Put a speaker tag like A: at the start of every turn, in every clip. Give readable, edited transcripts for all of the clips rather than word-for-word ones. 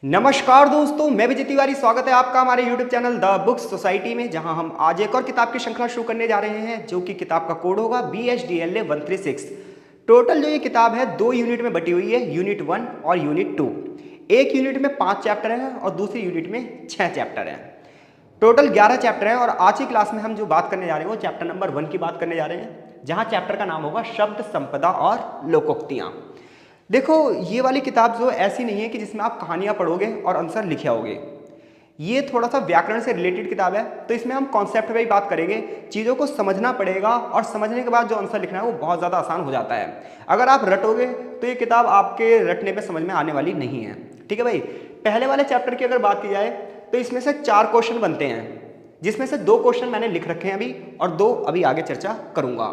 A: नमस्कार दोस्तों, मैं विजय तिवारी। स्वागत है आपका हमारे YouTube channel the books society में, जहां हम आज एक और किताब की श्रृंखला शुरू करने जा रहे हैं, जो कि किताब का कोड होगा BSDLA 136। टोटल जो ये किताब है 2 यूनिट में बटी हुई है, यूनिट 1 और यूनिट 2। एक यूनिट में 5 चैप्टर हैं और दूसरी यूनिट में 6 चैप्टर हैं। टोटल 11 चैप्टर हैं और आज की क्लास में हम जो बात करने जा रहे हैं वो चैप्टर नंबर 1 की बात करने जा रहे हैं, जहाँ चैप्टर का नाम होगा शब्द संपदा और लोकोक्तियाँ। देखो, ये वाली किताब जो ऐसी नहीं है कि जिसमें आप कहानियां पढ़ोगे और आंसर लिखे आओगे। ये थोड़ा सा व्याकरण से रिलेटेड किताब है, तो इसमें हम कॉन्सेप्ट पे ही बात करेंगे। चीज़ों को समझना पड़ेगा और समझने के बाद जो आंसर लिखना है वो बहुत ज़्यादा आसान हो जाता है। अगर आप रटोगे तो ये किताब आपके रटने पे समझ में आने वाली नहीं है। ठीक है भाई। पहले वाले चैप्टर की अगर बात की जाए तो इसमें से 4 क्वेश्चन बनते हैं, जिसमें से 2 क्वेश्चन मैंने लिख रखे हैं अभी और 2 अभी आगे चर्चा करूंगा,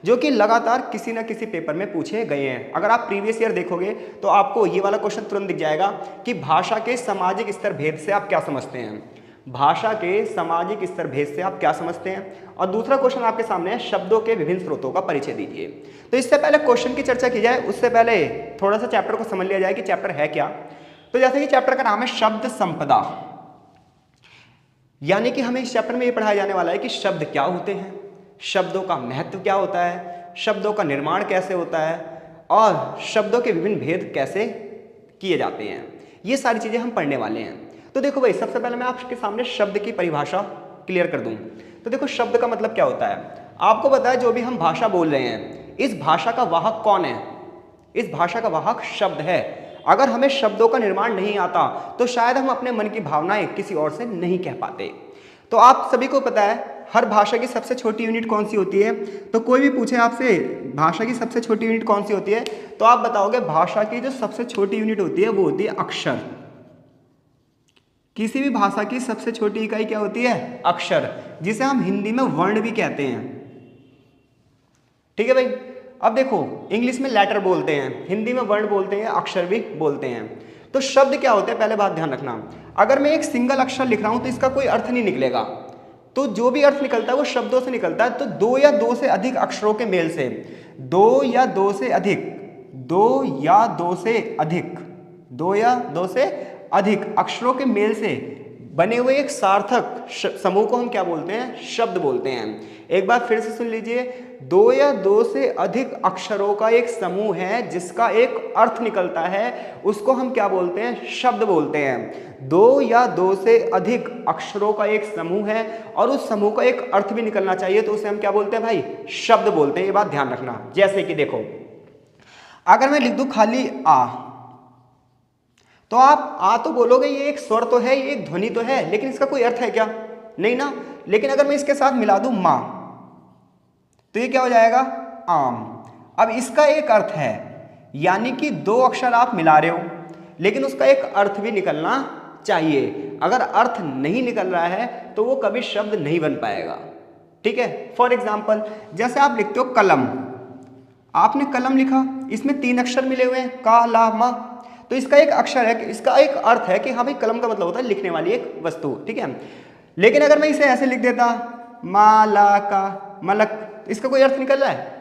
A: जो कि लगातार किसी ना किसी पेपर में पूछे गए हैं। अगर आप प्रीवियस ईयर देखोगे तो आपको ये वाला क्वेश्चन तुरंत दिख जाएगा कि भाषा के सामाजिक स्तर भेद से आप क्या समझते हैं। भाषा के सामाजिक स्तर भेद से आप क्या समझते हैं। और दूसरा क्वेश्चन आपके सामने है, शब्दों के विभिन्न स्रोतों का परिचय दीजिए। तो इससे पहले क्वेश्चन की चर्चा की जाए उससे पहले थोड़ा सा चैप्टर को समझ लिया जाए कि चैप्टर है क्या। तो जैसे कि चैप्टर का नाम है शब्द संपदा, यानी कि हमें इस चैप्टर में ये पढ़ाया जाने वाला है कि शब्द क्या होते हैं, शब्दों का महत्व क्या होता है, शब्दों का निर्माण कैसे होता है और शब्दों के विभिन्न भेद कैसे किए जाते हैं। ये सारी चीज़ें हम पढ़ने वाले हैं। तो देखो भाई, सबसे पहले मैं आपके सामने शब्द की परिभाषा क्लियर कर दूं। तो देखो, शब्द का मतलब क्या होता है। आपको पता है, जो भी हम भाषा बोल रहे हैं, इस भाषा का वाहक कौन है? इस भाषा का वाहक शब्द है। अगर हमें शब्दों का निर्माण नहीं आता तो शायद हम अपने मन की भावनाएं किसी और से नहीं कह पाते। तो आप सभी को पता है हर भाषा की सबसे छोटी यूनिट कौन सी होती है। तो कोई भी पूछे आपसे भाषा की सबसे छोटी यूनिट कौन सी होती है, तो आप बताओगे भाषा की जो सबसे छोटी यूनिट होती है वो होती है अक्षर। किसी भी भाषा की सबसे छोटी इकाई क्या होती है? अक्षर, जिसे हम हिंदी में वर्ण भी कहते हैं। ठीक है भाई। अब देखो, इंग्लिश में लेटर बोलते हैं, हिंदी में वर्ण बोलते हैं, अक्षर भी बोलते हैं। तो शब्द क्या होते हैं, पहले बात ध्यान रखना। अगर मैं एक सिंगल अक्षर लिख रहा हूं तो इसका कोई अर्थ नहीं निकलेगा। तो जो भी अर्थ निकलता है वो शब्दों से निकलता है। तो 2 या 2 से अधिक अक्षरों के मेल से, 2 या 2 से अधिक, 2 या 2 से अधिक, 2 या 2 से अधिक अक्षरों के मेल से बने हुए एक सार्थक समूह को हम क्या बोलते हैं? शब्द बोलते हैं। एक बार फिर से सुन लीजिए, 2 या 2 से अधिक अक्षरों का एक समूह है जिसका एक अर्थ निकलता है, उसको हम क्या बोलते हैं? शब्द बोलते हैं। 2 या 2 से अधिक अक्षरों का एक समूह है और उस समूह का एक अर्थ भी निकलना चाहिए, तो उसे हम क्या बोलते हैं भाई? शब्द बोलते हैं। ये बात ध्यान रखना। जैसे कि देखो, अगर मैं लिख दूं खाली आ, तो आप आ तो बोलोगे ये एक स्वर तो है, ये एक ध्वनि तो है, लेकिन इसका कोई अर्थ है क्या? नहीं ना। लेकिन अगर मैं इसके साथ मिला दूं मां, तो ये क्या हो जाएगा? आम। अब इसका एक अर्थ है, यानी कि 2 अक्षर आप मिला रहे हो, लेकिन उसका एक अर्थ भी निकलना चाहिए। अगर अर्थ नहीं निकल रहा है तो वो कभी शब्द नहीं बन पाएगा। ठीक है। फॉर एग्जाम्पल, जैसे आप लिखते हो कलम, आपने कलम लिखा, इसमें 3 अक्षर मिले हुए हैं, का ला मा। तो इसका एक अक्षर है, इसका एक अर्थ है कि हाँ भाई, कलम का मतलब होता है लिखने वाली एक वस्तु। ठीक है। लेकिन अगर मैं इसे ऐसे लिख देता, माला का मलक, इसका कोई अर्थ निकल रहा है?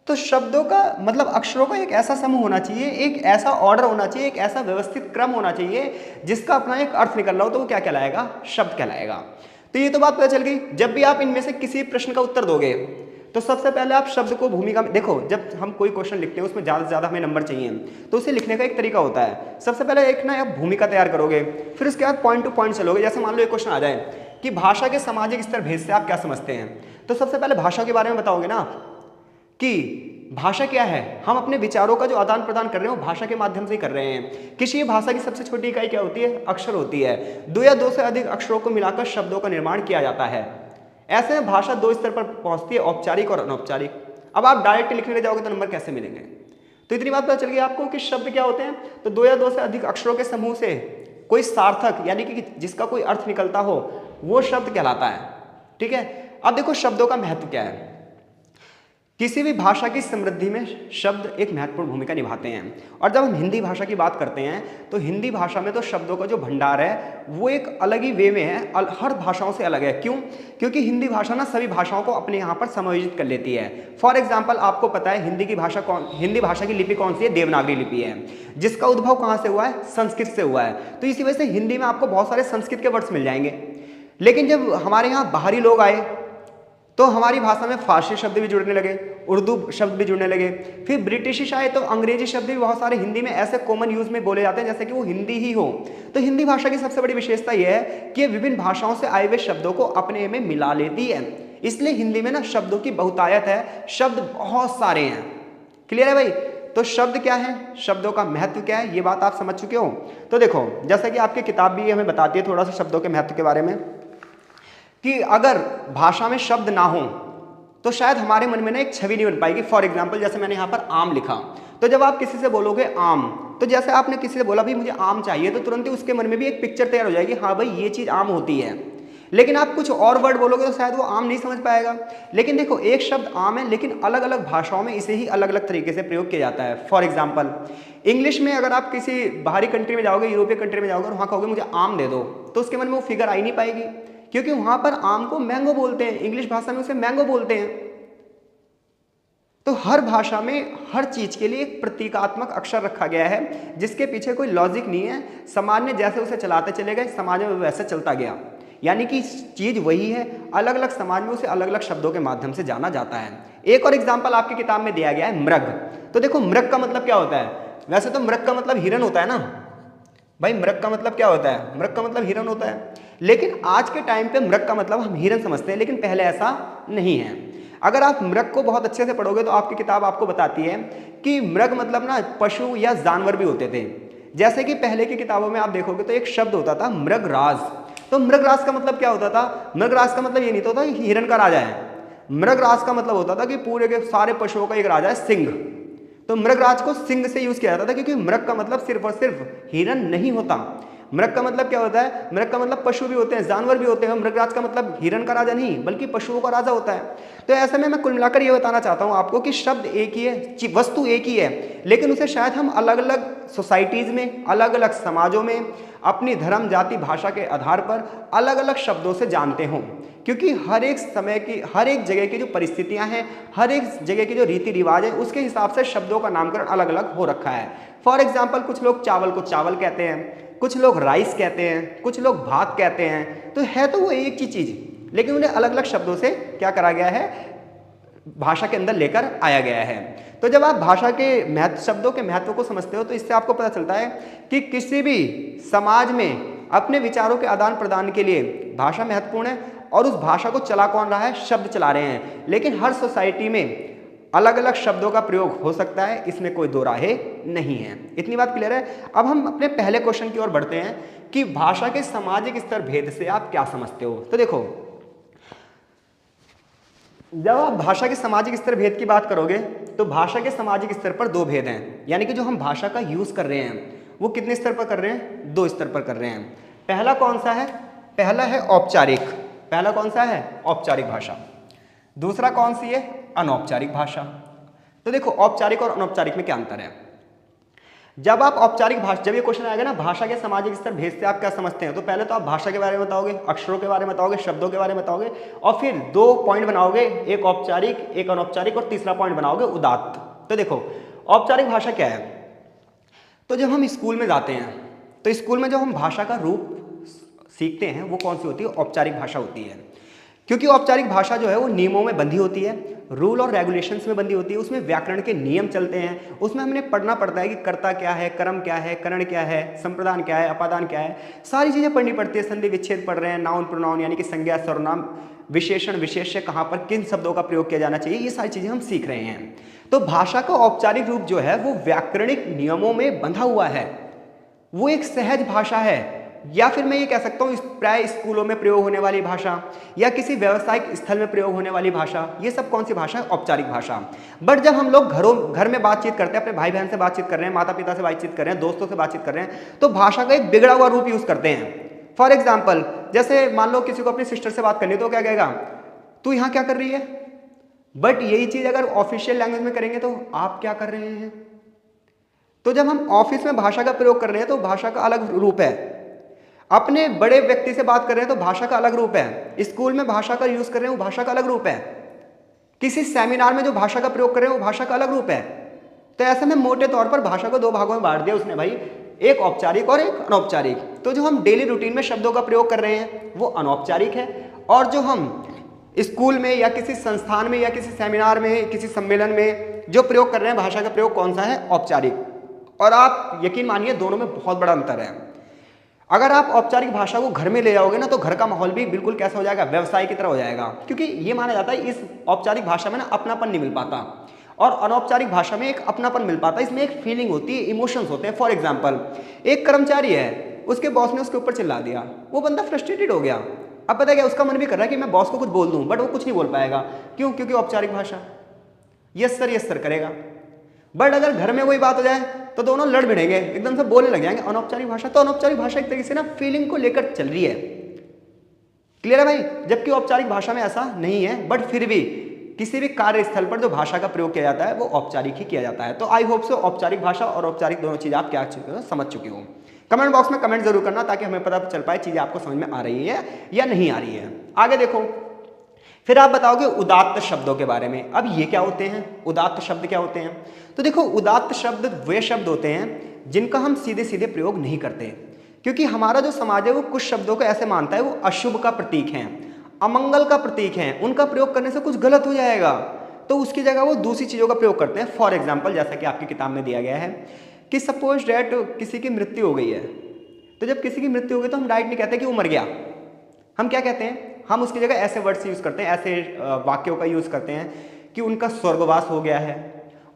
A: तो शब्दों का मतलब अक्षरों का एक ऐसा समूह होना चाहिए, एक ऐसा ऑर्डर होना चाहिए, एक ऐसा व्यवस्थित क्रम होना चाहिए जिसका अपना एक अर्थ निकल रहा हो, तो वो क्या कहलाएगा? शब्द कहलाएगा। तो ये तो बात पता चल गई। जब भी आप इनमें से किसी प्रश्न का उत्तर दोगे तो सबसे पहले आप शब्द को भूमिका में देखो। जब हम कोई क्वेश्चन लिखते हैं उसमें ज़्यादा से ज़्यादा हमें नंबर चाहिए, तो उसे लिखने का एक तरीका होता है। सबसे पहले एक ना आप भूमिका तैयार करोगे, फिर उसके बाद पॉइंट टू पॉइंट चलोगे। जैसे मान लो एक क्वेश्चन आ जाए कि भाषा के सामाजिक स्तर भेद से आप क्या समझते हैं, तो सबसे पहले भाषा के बारे में बताओगे ना कि भाषा क्या है। हम अपने विचारों का जो आदान प्रदान कर रहे हैं वो भाषा के माध्यम से ही कर रहे हैं। किसी भाषा की सबसे छोटी इकाई क्या होती है? अक्षर होती है। 2 या 2 से अधिक अक्षरों को मिलाकर शब्दों का निर्माण किया जाता है। ऐसे में भाषा 2 स्तर पर पहुंचती है, औपचारिक और अनौपचारिक। अब आप डायरेक्ट लिखने लग जाओगे तो नंबर कैसे मिलेंगे? तो इतनी बात पता चल गई आपको कि शब्द क्या होते हैं। तो 2 या 2 से अधिक अक्षरों के समूह से कोई सार्थक, यानी कि जिसका कोई अर्थ निकलता हो, वो शब्द कहलाता है। ठीक है। अब देखो, शब्दों का महत्व क्या है। किसी भी भाषा की समृद्धि में शब्द एक महत्वपूर्ण भूमिका निभाते हैं। और जब हम हिंदी भाषा की बात करते हैं तो हिंदी भाषा में तो शब्दों का जो भंडार है वो एक अलग ही वे में है, हर भाषाओं से अलग है। क्यों? क्योंकि हिंदी भाषा ना सभी भाषाओं को अपने यहाँ पर समायोजित कर लेती है। फॉर एग्जाम्पल आपको पता है हिंदी भाषा की लिपि कौन सी है? देवनागरी लिपि है, जिसका उद्भव कहाँ से हुआ है? संस्कृत से हुआ है। तो इसी वजह से हिंदी में आपको बहुत सारे संस्कृत के वर्ड्स मिल जाएंगे। लेकिन जब हमारे यहाँ बाहरी लोग आए तो हमारी भाषा में फारसी शब्द भी जुड़ने लगे, उर्दू शब्द भी जुड़ने लगे, फिर ब्रिटिश आए तो अंग्रेजी शब्द भी बहुत सारे हिंदी में ऐसे कॉमन यूज में बोले जाते हैं जैसे कि वो हिंदी ही हो। तो हिंदी भाषा की सबसे बड़ी विशेषता यह है कि विभिन्न भाषाओं से आए हुए शब्दों को अपने में मिला लेती है। इसलिए हिंदी में ना शब्दों की बहुतायत है, शब्द बहुत सारे हैं। क्लियर है भाई? तो शब्द क्या है, शब्दों का महत्व क्या है, ये बात आप समझ चुके हो। तो देखो जैसा कि आपकी किताब भी हमें बताती है थोड़ा सा शब्दों के महत्व के बारे में, कि अगर भाषा में शब्द ना हो तो शायद हमारे मन में ना एक छवि नहीं बन पाएगी। फॉर एग्जाम्पल जैसे मैंने यहाँ पर आम लिखा, तो जब आप किसी से बोलोगे आम, तो जैसे आपने किसी से बोला भाई मुझे आम चाहिए, तो तुरंत ही उसके मन में भी एक पिक्चर तैयार हो जाएगी, हाँ भाई ये चीज़ आम होती है। लेकिन आप कुछ और वर्ड बोलोगे तो शायद वो आम नहीं समझ पाएगा। लेकिन देखो एक शब्द आम है, लेकिन अलग अलग भाषाओं में इसे ही अलग अलग तरीके से प्रयोग किया जाता है। फॉर एग्जाम्पल इंग्लिश में अगर आप किसी बाहरी कंट्री में जाओगे, यूरोपीय कंट्री में जाओगे और वहाँ कहोगे मुझे आम दे दो, तो उसके मन में वो फिगर आ ही नहीं पाएगी, क्योंकि वहां पर आम को मैंगो बोलते हैं, इंग्लिश भाषा में उसे मैंगो बोलते हैं। तो हर भाषा में हर चीज के लिए एक प्रतीकात्मक अक्षर रखा गया है जिसके पीछे कोई लॉजिक नहीं है। समाज ने जैसे उसे चलाते चले गए, समाज में वैसे चलता गया, यानी कि चीज वही है, अलग अलग समाज में उसे अलग अलग शब्दों के माध्यम से जाना जाता है। एक और एग्जाम्पल आपकी किताब में दिया गया है मृग। तो देखो मृग का मतलब क्या होता है? वैसे तो मृग का मतलब हिरन होता है ना भाई, मृग का मतलब क्या होता है? मृग का मतलब हिरन होता है। लेकिन आज के टाइम पे मृग का मतलब हम हिरन समझते हैं, लेकिन पहले ऐसा नहीं है। अगर आप मृग को बहुत अच्छे से पढ़ोगे तो आपकी किताब आपको बताती है कि मृग मतलब ना पशु या जानवर भी होते थे। जैसे कि पहले की किताबों में आप देखोगे तो एक शब्द होता था मृगराज। तो मृगराज का मतलब क्या होता था? मृगराज का मतलब ये नहीं होता कि हिरन का राजा है। मृगराज का मतलब होता था कि पूरे के सारे पशुओं का एक राजा है, सिंह। तो मृगराज को सिंह से यूज किया जाता था, क्योंकि मृग का मतलब सिर्फ और सिर्फ हिरन नहीं होता। मृग का मतलब क्या होता है? मृग का मतलब पशु भी होते हैं, जानवर भी होते हैं। मृगराज का मतलब हिरन का राजा नहीं बल्कि पशुओं का राजा होता है। तो ऐसे में मैं कुल मिलाकर ये बताना चाहता हूँ आपको कि शब्द एक ही है, वस्तु एक ही है, लेकिन उसे शायद हम अलग अलग सोसाइटीज में, अलग अलग समाजों में अपनी धर्म, जाति, भाषा के आधार पर अलग अलग शब्दों से जानते हों। क्योंकि हर एक समय की, हर एक जगह की जो परिस्थितियां हैं, हर एक जगह के जो रीति रिवाज है, उसके हिसाब से शब्दों का नामकरण अलग अलग हो रखा है। फॉर एग्जाम्पल कुछ लोग चावल को चावल कहते हैं, कुछ लोग राइस कहते हैं, कुछ लोग भात कहते हैं। तो है तो वो एक ही चीज, लेकिन उन्हें अलग अलग शब्दों से क्या करा गया है? भाषा के अंदर लेकर आया गया है। तो जब आप भाषा के महत्व, शब्दों के महत्व को समझते हो तो इससे आपको पता चलता है कि किसी भी समाज में अपने विचारों के आदान प्रदान के लिए भाषा महत्वपूर्ण है, और उस भाषा को चला कौन रहा है? शब्द चला रहे हैं। लेकिन हर सोसाइटी में अलग अलग शब्दों का प्रयोग हो सकता है, इसमें कोई दो राहे नहीं है। इतनी बात क्लियर है? अब हम अपने पहले क्वेश्चन की ओर बढ़ते हैं कि भाषा के सामाजिक स्तर भेद से आप क्या समझते हो। तो देखो जब आप भाषा के सामाजिक स्तर भेद की बात करोगे तो भाषा के सामाजिक स्तर पर दो भेद हैं, यानी कि जो हम भाषा का यूज कर रहे हैं वो कितने स्तर पर कर रहे हैं? दो स्तर पर कर रहे हैं। पहला कौन सा है? पहला है औपचारिक। पहला कौन सा है? औपचारिक भाषा। दूसरा कौन सी है? अनौपचारिक भाषा। तो देखो औपचारिक और अनौपचारिक में क्या अंतर है। जब आप औपचारिक भाषा, जब ये क्वेश्चन आएगा ना भाषा के सामाजिक स्तर भेद से आप क्या समझते हैं, तो पहले तो आप भाषा के बारे में बताओगे, अक्षरों के बारे में बताओगे, शब्दों के बारे में बताओगे, और फिर दो पॉइंट बनाओगे, एक औपचारिक एक अनौपचारिक, और तीसरा पॉइंट बनाओगे उदात्त। तो देखो औपचारिक भाषा क्या है? तो जब हम स्कूल में जाते हैं तो स्कूल में जो हम भाषा का रूप सीखते हैं वो कौन सी होती है? औपचारिक भाषा होती है। क्योंकि औपचारिक भाषा जो है वो नियमों में बंधी होती है, रूल और रेगुलेशंस में बंधी होती है, उसमें व्याकरण के नियम चलते हैं, उसमें हमें पढ़ना पड़ता है कि कर्ता क्या है, कर्म क्या है, करण क्या है, संप्रदान क्या है, अपादान क्या है, सारी चीज़ें पढ़नी पड़ती है। संधि विच्छेद पढ़ रहे हैं, नाउन प्रोनाउन यानी कि संज्ञा सर्वनाम, विशेषण विशेष्य, कहाँ पर किन शब्दों का प्रयोग किया जाना चाहिए, ये सारी चीज़ें हम सीख रहे हैं। तो भाषा का औपचारिक रूप जो है वो व्याकरणिक नियमों में बंधा हुआ है, वो एक सहज भाषा है, या फिर मैं ये कह सकता हूँ प्राय स्कूलों में प्रयोग होने वाली भाषा या किसी व्यावसायिक स्थल में प्रयोग होने वाली भाषा, ये सब कौन सी भाषा है? औपचारिक भाषा। बट जब हम लोग घर में बातचीत करते हैं, अपने भाई बहन से बातचीत कर रहे हैं, माता पिता से बातचीत कर रहे हैं, दोस्तों से बातचीत कर रहे हैं, तो भाषा का एक बिगड़ा हुआ रूप यूज करते हैं। फॉर एग्जाम्पल जैसे मान लो किसी को अपनी सिस्टर से बात करनी है तो क्या कहेगा? तू यहाँ क्या कर रही है? बट यही चीज अगर ऑफिशियल लैंग्वेज में करेंगे तो आप क्या कर रहे हैं? तो जब हम ऑफिस में भाषा का प्रयोग कर रहे हैं तो भाषा का अलग रूप है, अपने बड़े व्यक्ति से बात कर रहे हैं तो भाषा का अलग रूप है, स्कूल में भाषा का यूज कर रहे हैं वो भाषा का अलग रूप है, किसी सेमिनार में जो भाषा का प्रयोग कर रहे हैं वो भाषा का अलग रूप है। तो ऐसे में मोटे तौर पर भाषा को दो भागों में बांट दिया उसने भाई, एक औपचारिक और एक अनौपचारिक। तो जो हम डेली रूटीन में शब्दों का प्रयोग कर रहे हैं वो अनौपचारिक है, और जो हम स्कूल में या किसी संस्थान में या किसी सेमिनार में किसी सम्मेलन में जो प्रयोग कर रहे हैं भाषा का प्रयोग कौन सा है? औपचारिक। और आप यकीन मानिए दोनों में बहुत बड़ा अंतर है। अगर आप औपचारिक भाषा को घर में ले जाओगे ना तो घर का माहौल भी बिल्कुल कैसा हो जाएगा? व्यवसाय की तरह हो जाएगा, क्योंकि ये माना जाता है इस औपचारिक भाषा में ना अपनापन नहीं मिल पाता, और अनौपचारिक भाषा में एक अपनापन मिल पाता है, इसमें एक फीलिंग होती है, इमोशंस होते हैं। फॉर एग्जाम्पल, एक कर्मचारी है, उसके बॉस ने उसके ऊपर चिल्ला दिया, वो बंदा फ्रस्ट्रेटेड हो गया। अब पता है क्या, उसका मन भी कर रहा है कि मैं बॉस को कुछ बोल दूं, बट वो कुछ नहीं बोल पाएगा। क्यों? क्योंकि औपचारिक भाषा, यस सर करेगा। बट अगर घर में वही बात हो जाए तो दोनों लड़ भिड़ेंगे, एकदम से बोलने लग जाएंगे। अनौपचारिक भाषा, तो अनौपचारिक भाषा एक तरीके से ना फीलिंग को लेकर चल रही है। क्लियर है भाई? जबकि औपचारिक भाषा में ऐसा नहीं है, बट फिर भी किसी भी कार्यस्थल पर जो भाषा का प्रयोग किया जाता है वो औपचारिक ही किया जाता है। तो आई होप सो औपचारिक भाषा और औपचारिक दोनों चीज आप क्या समझ चुके हो। कमेंट बॉक्स में कमेंट जरूर करना ताकि हमें पता चल पाए चीजें आपको समझ में आ रही है या नहीं आ रही है। आगे देखो, फिर आप बताओगे उदात्त शब्दों के बारे में। अब ये क्या होते हैं? उदात्त शब्द क्या होते हैं? तो देखो, उदात्त शब्द वे शब्द होते हैं जिनका हम सीधे सीधे प्रयोग नहीं करते, क्योंकि हमारा जो समाज है वो कुछ शब्दों को ऐसे मानता है वो अशुभ का प्रतीक है, अमंगल का प्रतीक है, उनका प्रयोग करने से कुछ गलत हो जाएगा, तो उसकी जगह वो दूसरी चीजों का प्रयोग करते हैं। फॉर एग्जाम्पल, जैसा कि आपकी किताब में दिया गया है कि सपोज डैट किसी की मृत्यु हो गई है, तो जब किसी की मृत्यु हो गई तो हम डायरेक्ट नहीं कहते कि वो मर गया, हम क्या कहते हैं? हम उसकी जगह ऐसे वर्ड्स यूज करते हैं, ऐसे वाक्यों का यूज करते हैं कि उनका स्वर्गवास हो गया है,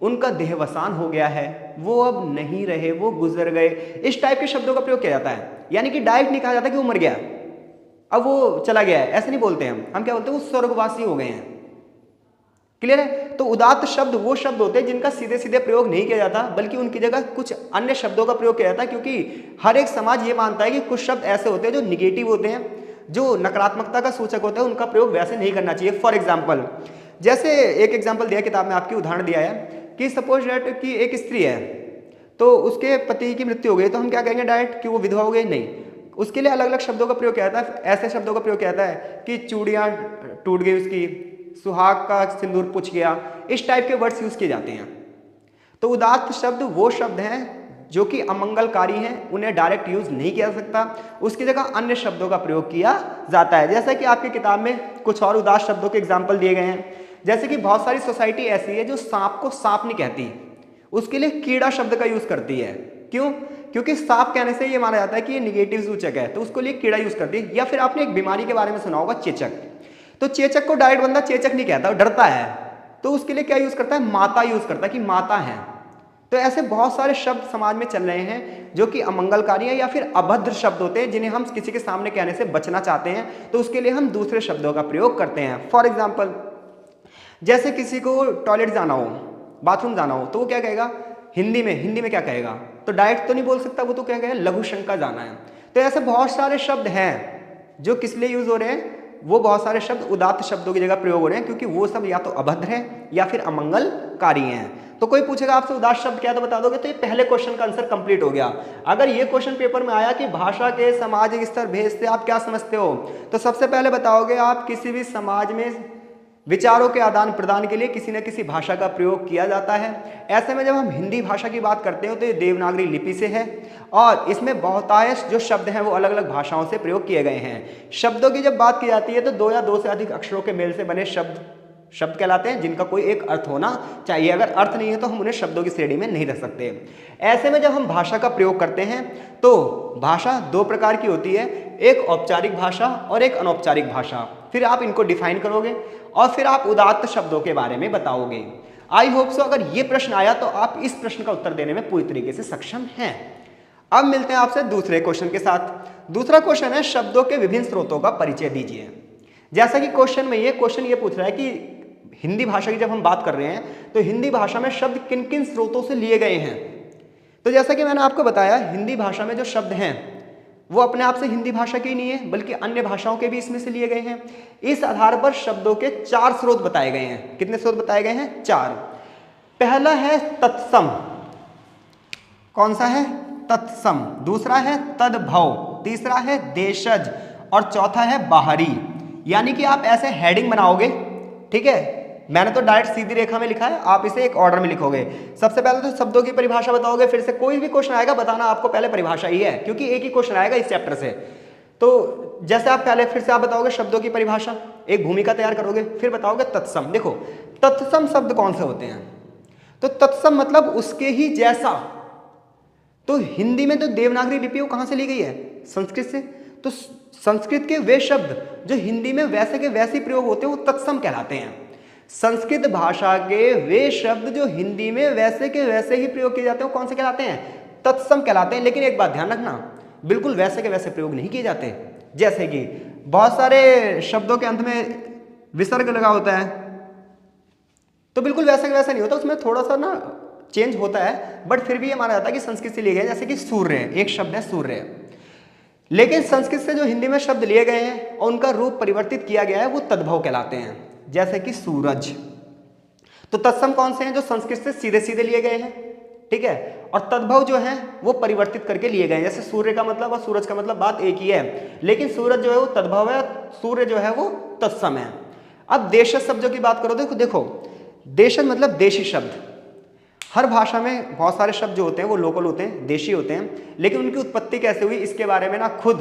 A: उनका देहवसान हो गया है, वो अब नहीं रहे, वो गुजर गए। इस टाइप के शब्दों का प्रयोग किया जाता है, यानी कि डायरेक्ट नहीं कहा जाता कि वो मर गया, अब वो चला गया है, ऐसे नहीं बोलते हम क्या बोलते हैं? वो स्वर्गवासी हो गए हैं। क्लियर है? तो उदात्त शब्द वो शब्द होते हैं जिनका सीधे सीधे प्रयोग नहीं किया जाता, बल्कि उनकी जगह कुछ अन्य शब्दों का प्रयोग किया जाता है, क्योंकि हर एक समाज ये मानता है कि कुछ शब्द ऐसे होते हैं जो निगेटिव होते हैं, जो नकारात्मकता का सूचक होता है, उनका प्रयोग वैसे नहीं करना चाहिए। फॉर एग्जाम्पल, जैसे एक एग्जाम्पल दिया किताब में, आपकी उदाहरण दिया है कि सपोज डेट कि एक स्त्री है तो उसके पति की मृत्यु हो गई, तो हम क्या कहेंगे डायरेक्ट कि वो विधवा हो गई? नहीं, उसके लिए अलग अलग शब्दों का प्रयोग किया जाता है। ऐसे शब्दों का प्रयोग किया जाता है कि चूड़ियाँ टूट गई उसकी, सुहाग का सिंदूर पुछ गया, इस टाइप के वर्ड्स यूज किए जाते हैं। तो उदात्त शब्द वो शब्द हैं जो कि अमंगलकारी हैं, उन्हें डायरेक्ट यूज नहीं किया जा सकता, उसकी जगह अन्य शब्दों का प्रयोग किया जाता है। जैसा कि आपकी किताब में कुछ और उदात्त शब्दों के एग्जाम्पल दिए गए हैं, जैसे कि बहुत सारी सोसाइटी ऐसी है जो सांप को सांप नहीं कहती, उसके लिए कीड़ा शब्द का यूज करती है। क्यों? क्योंकि सांप कहने से ये माना जाता है कि ये निगेटिव सूचक है, तो उसको लिए कीड़ा यूज करती है। या फिर आपने एक बीमारी के बारे में सुना होगा, चेचक, तो चेचक को डायरेक्ट बंदा चेचक नहीं कहता, डरता है, तो उसके लिए क्या यूज करता है? माता यूज करता है कि माता है। तो ऐसे बहुत सारे शब्द समाज में चल रहे हैं जो कि अमंगलकारी है या फिर अभद्र शब्द होते हैं, जिन्हें हम किसी के सामने कहने से बचना चाहते हैं, तो उसके लिए हम दूसरे शब्दों का प्रयोग करते हैं। फॉर एग्जाम्पल, जैसे किसी को टॉयलेट जाना हो, बाथरूम जाना हो, तो वो क्या कहेगा? हिंदी में क्या कहेगा? तो डायरेक्ट तो नहीं बोल सकता, वो तो क्या कहेगा? लघु शंका जाना है। तो ऐसे बहुत सारे शब्द हैं जो किस लिए यूज हो रहे हैं, वो बहुत सारे शब्द उदात्त शब्दों की जगह प्रयोग हो रहे हैं, क्योंकि वो सब या तो अभद्र हैं या फिर अमंगलकारी हैं। तो कोई पूछेगा आपसे उदात्त शब्द क्या, तो बता दोगे, तो ये पहले क्वेश्चन का आंसर कंप्लीट हो गया। अगर ये क्वेश्चन पेपर में आया कि भाषा के सामाजिक स्तर भेद से आप क्या समझते हो, तो सबसे पहले बताओगे आप किसी भी समाज में विचारों के आदान प्रदान के लिए किसी न किसी भाषा का प्रयोग किया जाता है। ऐसे में जब हम हिंदी भाषा की बात करते हो तो ये देवनागरी लिपि से है, और इसमें बहुतायश जो शब्द हैं वो अलग अलग भाषाओं से प्रयोग किए गए हैं। शब्दों की जब बात की जाती है तो दो या दो से अधिक अक्षरों के मेल से बने शब्द कहलाते हैं, जिनका कोई एक अर्थ होना चाहिए। अगर अर्थ नहीं है तो हम उन्हें शब्दों की श्रेणी में नहीं रख सकते। ऐसे में जब हम भाषा का प्रयोग करते हैं तो भाषा दो प्रकार की होती है, एक औपचारिक भाषा और एक अनौपचारिक भाषा। फिर आप इनको डिफाइन करोगे और फिर आप उदात्त शब्दों के बारे में बताओगे। आई होप सो अगर ये प्रश्न आया तो आप इस प्रश्न का उत्तर देने में पूरी तरीके से सक्षम हैं। अब मिलते हैं आपसे दूसरे क्वेश्चन के साथ। दूसरा क्वेश्चन है शब्दों के विभिन्न स्रोतों का परिचय दीजिए। जैसा कि क्वेश्चन में क्वेश्चन ये पूछ रहा है कि हिंदी भाषा की जब हम बात कर रहे हैं तो हिंदी भाषा में शब्द किन किन स्रोतों से लिए गए हैं। तो जैसा कि मैंने आपको बताया, हिंदी भाषा में जो शब्द हैं वो अपने आप से हिंदी भाषा के ही नहीं है बल्कि अन्य भाषाओं के भी इसमें से लिए गए हैं। इस आधार पर शब्दों के 4 स्रोत बताए गए हैं। कितने स्रोत बताए गए हैं? 4। पहला है तत्सम। कौन सा है? तत्सम। दूसरा है तद्भव, तीसरा है देशज और चौथा है बाहरी। यानी कि आप ऐसे हेडिंग बनाओगे, ठीक है, मैंने तो डायरेक्ट सीधी रेखा में लिखा है, आप इसे एक ऑर्डर में लिखोगे। सबसे पहले तो शब्दों की परिभाषा बताओगे, फिर से कोई भी क्वेश्चन आएगा बताना आपको पहले परिभाषा ही है, क्योंकि एक ही क्वेश्चन आएगा इस चैप्टर से। तो जैसे आप पहले फिर से आप बताओगे शब्दों की परिभाषा, एक भूमिका तैयार करोगे, फिर बताओगे तत्सम। देखो तत्सम शब्द कौन से होते हैं? तो तत्सम मतलब उसके ही जैसा। तो हिंदी में तो देवनागरी लिपि वो कहां से ली गई है? संस्कृत से। तो संस्कृत के वे शब्द जो हिंदी में वैसे के वैसे प्रयोग होते हैं वो तत्सम कहलाते हैं। संस्कृत भाषा के वे शब्द जो हिंदी में वैसे के वैसे ही प्रयोग किए जाते हैं वो कौन से कहलाते हैं? तत्सम कहलाते हैं। लेकिन एक बात ध्यान रखना, बिल्कुल वैसे के वैसे प्रयोग नहीं किए जाते। जैसे कि बहुत सारे शब्दों के अंत में विसर्ग लगा होता है, तो बिल्कुल वैसे के वैसा नहीं होता, उसमें थोड़ा सा ना चेंज होता है, बट फिर भी ये माना जाता है कि संस्कृत से लिए गए। जैसे कि सूर्य, एक शब्द है सूर्य, लेकिन संस्कृत से जो हिंदी में शब्द लिए गए हैं और उनका रूप परिवर्तित किया गया है वो तद्भव कहलाते हैं। जैसे कि सूरज। तो तत्सम कौन से हैं? जो संस्कृत से सीधे सीधे लिए गए हैं, ठीक है, और तद्भव जो है वो परिवर्तित करके लिए गए हैं। जैसे सूर्य का मतलब और सूरज का मतलब बात एक ही है, लेकिन सूरज जो है वो तद्भव है, सूर्य जो है वो तत्सम है। अब देशज शब्दों की बात करो, देखो देशज मतलब देशी शब्द। हर भाषा में बहुत सारे शब्द जो होते हैं वो लोकल होते हैं, देशी होते हैं, लेकिन उनकी उत्पत्ति कैसे हुई इसके बारे में ना खुद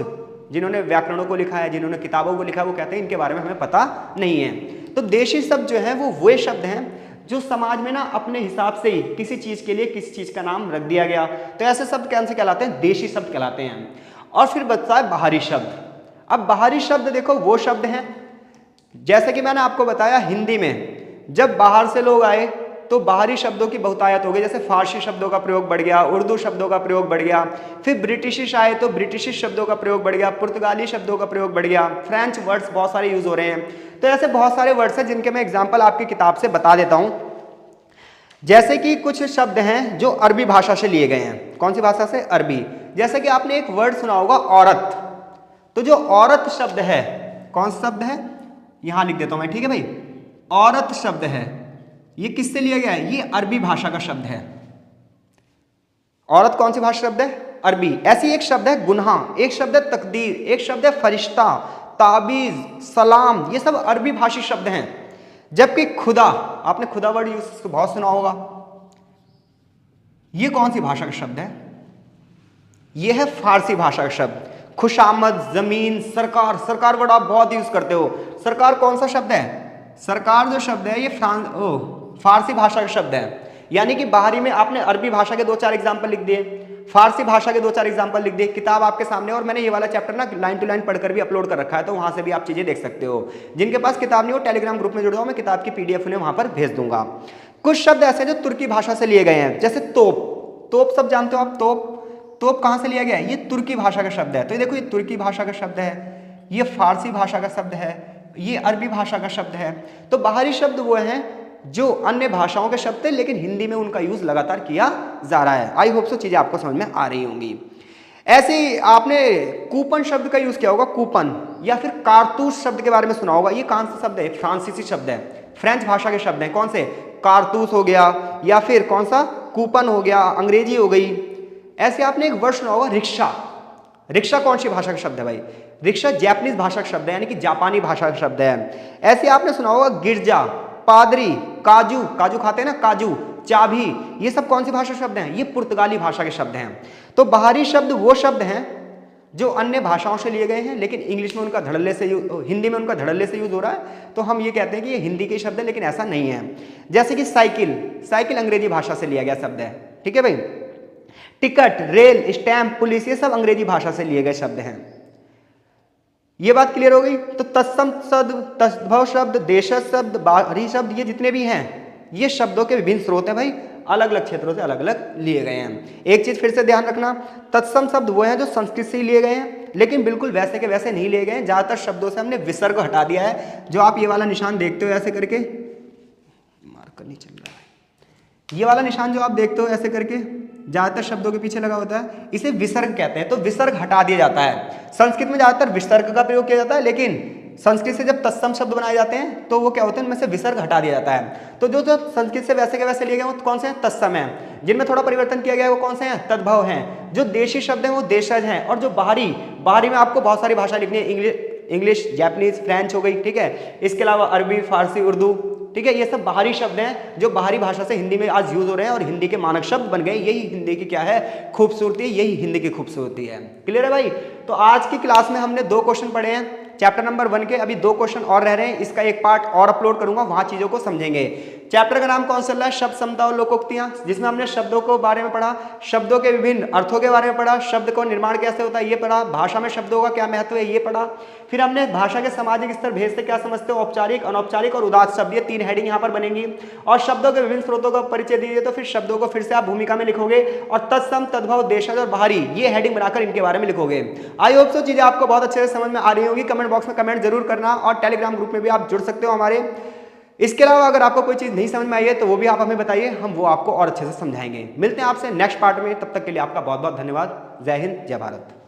A: जिन्होंने व्याकरणों को लिखा है, जिन्होंने किताबों को लिखा है, वो कहते हैं इनके बारे में हमें पता नहीं है। तो देशी शब्द जो है वो वे शब्द हैं जो समाज में ना अपने हिसाब से ही किसी चीज के लिए किसी चीज का नाम रख दिया गया, तो ऐसे शब्द कौन से कहलाते हैं? देशी शब्द कहलाते हैं। और फिर बचता है बाहरी शब्द। अब बाहरी शब्द देखो वो शब्द हैं, जैसे कि मैंने आपको बताया हिंदी में जब बाहर से लोग आए तो बाहरी शब्दों की बहुतायत हो गई। जैसे फारसी शब्दों का प्रयोग बढ़ गया, उर्दू शब्दों का प्रयोग बढ़ गया, फिर ब्रिटिशिश आए तो ब्रिटिशिश शब्दों का प्रयोग बढ़ गया, पुर्तगाली शब्दों का प्रयोग बढ़ गया, फ्रेंच वर्ड्स बहुत सारे यूज हो रहे हैं। तो ऐसे बहुत सारे वर्ड्स हैं जिनके मैं एग्जाम्पल आपकी किताब से बता देता हूं। जैसे कि कुछ शब्द हैं जो अरबी भाषा से लिए गए हैं। कौन सी भाषा से? अरबी। जैसे कि आपने एक वर्ड सुना होगा औरत, तो जो औरत शब्द है कौन सा शब्द है? यहां लिख देता हूं मैं, ठीक है भाई। औरत शब्द है, ये किससे लिया गया है? ये अरबी भाषा का शब्द है। औरत कौन सी भाषा शब्द है? अरबी। ऐसी एक शब्द है गुनाह, एक शब्द है तकदीर, एक शब्द है फरिश्ता, ताबीज, सलाम, ये सब अरबी भाषी शब्द हैं। जबकि खुदा, आपने खुदा वर्ड यूज बहुत सुना होगा, ये कौन सी भाषा का शब्द है? ये है फारसी भाषा का शब्द। खुशामद, जमीन, सरकार, सरकार वर्ड आप बहुत यूज करते हो। सरकार कौन सा शब्द है? सरकार जो शब्द है ये फारसी भाषा का शब्द है। यानी कि बाहरी में आपने अरबी भाषा के 2-4 एग्जाम्पल लिख दिए, फारसी भाषा के 2-4 एग्जाम्पल लिख दिए। किताब आपके सामने, और मैंने ये वाला चैप्टर ना लाइन टू लाइन पढ़कर भी अपलोड कर रखा है, तो वहां से भी आप चीजें देख सकते हो। जिनके पास किताब नहीं हो टेलीग्राम ग्रुप में जुड़ जाओ, मैं किताब की पीडीएफ उन्हें वहां पर भेज दूंगा। कुछ शब्द ऐसे जो तुर्की भाषा से लिए गए हैं, जैसे तोप। तोप सब जानते हो आप, तोप। तोप कहां से लिया गया है? ये तुर्की भाषा का शब्द है। तो देखो ये तुर्की भाषा का शब्द है, ये फारसी भाषा का शब्द है, ये अरबी भाषा का शब्द है। तो बाहरी शब्द वो हैं जो अन्य भाषाओं के शब्द थे लेकिन हिंदी में उनका यूज लगातार किया जा रहा है। आई होप सो चीजें आपको समझ में आ रही होंगी। ऐसे ही आपने कूपन शब्द का यूज किया होगा, कूपन, या फिर कारतूस शब्द के बारे में सुना होगा। ये कौन सा शब्द है? फ्रांसीसी शब्द है, फ्रेंच भाषा के शब्द हैं। कौन से? कारतूस हो गया, या फिर कौन सा कूपन हो गया, अंग्रेजी हो गई। ऐसे आपने एक वर्ड सुना होगा रिक्शा। रिक्शा कौन सी भाषा का शब्द है भाई? रिक्शा जापानीज भाषा का शब्द है, यानी कि जापानी भाषा का शब्द है। ऐसे आपने सुना होगा गिरजा, पादरी, काजू, काजू खाते हैं ना, काजू, चाबी, ये सब कौन सी भाषा शब्द हैं? ये पुर्तगाली भाषा के शब्द हैं। तो बाहरी शब्द वो शब्द हैं जो अन्य भाषाओं से लिए गए हैं लेकिन इंग्लिश में उनका धड़ल्ले से हिंदी में उनका धड़ल्ले से यूज हो रहा है, तो हम ये कहते हैं कि ये हिंदी के शब्द है, लेकिन ऐसा नहीं है। जैसे कि साइकिल, साइकिल अंग्रेजी भाषा से लिया गया शब्द है, ठीक है भाई। टिकट, रेल, स्टैंप, पुलिस, ये सब अंग्रेजी भाषा से लिए गए शब्द हैं। ये बात क्लियर हो गई। तो तत्सम शब्द, तद्भव शब्द, देशज शब्द, बाहरी शब्द, ये जितने भी हैं ये शब्दों के विभिन्न स्रोत हैं भाई, अलग अलग क्षेत्रों से अलग अलग लिए गए हैं। एक चीज फिर से ध्यान रखना, तत्सम शब्द वो हैं जो संस्कृत से ही लिए गए हैं लेकिन बिल्कुल वैसे के वैसे नहीं लिए गए हैं। ज्यादातर शब्दों से हमने विसर्ग हटा दिया है। जो आप ये वाला निशान देखते हो ऐसे करके, मार्कर नहीं चल रहा है, ये वाला निशान जो आप देखते हो ऐसे करके, ज्यादातर शब्दों के पीछे लगा होता है, इसे विसर्ग कहते हैं। तो विसर्ग हटा दिया जाता है। संस्कृत में ज्यादातर विसर्ग का प्रयोग किया जाता है, लेकिन संस्कृत से जब तत्सम शब्द बनाए जाते हैं तो वो क्या होते हैं, उनमें से विसर्ग हटा दिया जाता है। तो जो जो संस्कृत से वैसे के वैसे लिए गए वो कौन से हैं, तत्सम हैं। जिनमें थोड़ा परिवर्तन किया गया है वो कौन से हैं, तद्भव हैं। जो देशी शब्द हैं वो देशज हैं। और जो बाहरी, बाहरी में आपको बहुत सारी भाषा लिखनी है, इंग्लिश, जापानीज, फ्रेंच हो गई, ठीक है। इसके अलावा अरबी, फारसी, उर्दू, ठीक है। ये सब बाहरी शब्द हैं जो बाहरी भाषा से हिंदी में आज यूज हो रहे हैं और हिंदी के मानक शब्द बन गए। यही हिंदी की क्या है, खूबसूरती, यही हिंदी की खूबसूरती है। क्लियर है भाई। तो आज की क्लास में हमने 2 क्वेश्चन पढ़े हैं चैप्टर नंबर 1 के। अभी 2 क्वेश्चन और रह रहे हैं, इसका एक पार्ट और अपलोड करूंगा, वहां चीजों को समझेंगे। चैप्टर का नाम कौन सा है, शब्द समता और लोकोक्तियां, जिसमें हमने शब्दों को बारे में पढ़ा, शब्दों के विभिन्न अर्थों के बारे में पढ़ा, शब्द को निर्माण कैसे होता है ये पढ़ा, भाषा में शब्दों का क्या महत्व है ये पढ़ा। फिर हमने भाषा के सामाजिक स्तर भेद से क्या समझते हो, औपचारिक, अनौपचारिक और उदात्त शब्द, ये 3 हेडिंग यहाँ पर बनेंगी। और शब्दों के विभिन्न स्रोतों का परिचय दीजिए, तो फिर शब्दों को फिर से आप भूमिका में लिखोगे और तत्सम, तद्भव, देशज और बाहरी, ये हेडिंग बनाकर इनके बारे में लिखोगे। आई होप सो चीजें आपको बहुत अच्छे से समझ में आ रही होगी। कमेंट बॉक्स में कमेंट जरूर करना और टेलीग्राम ग्रुप में भी आप जुड़ सकते हो हमारे। इसके अलावा अगर आपको कोई चीज नहीं समझ में आई है तो वो भी आप हमें बताइए, हम वो आपको और अच्छे से समझाएंगे। मिलते हैं आपसे नेक्स्ट पार्ट में, तब तक के लिए आपका बहुत बहुत धन्यवाद। जय हिंद, जय भारत।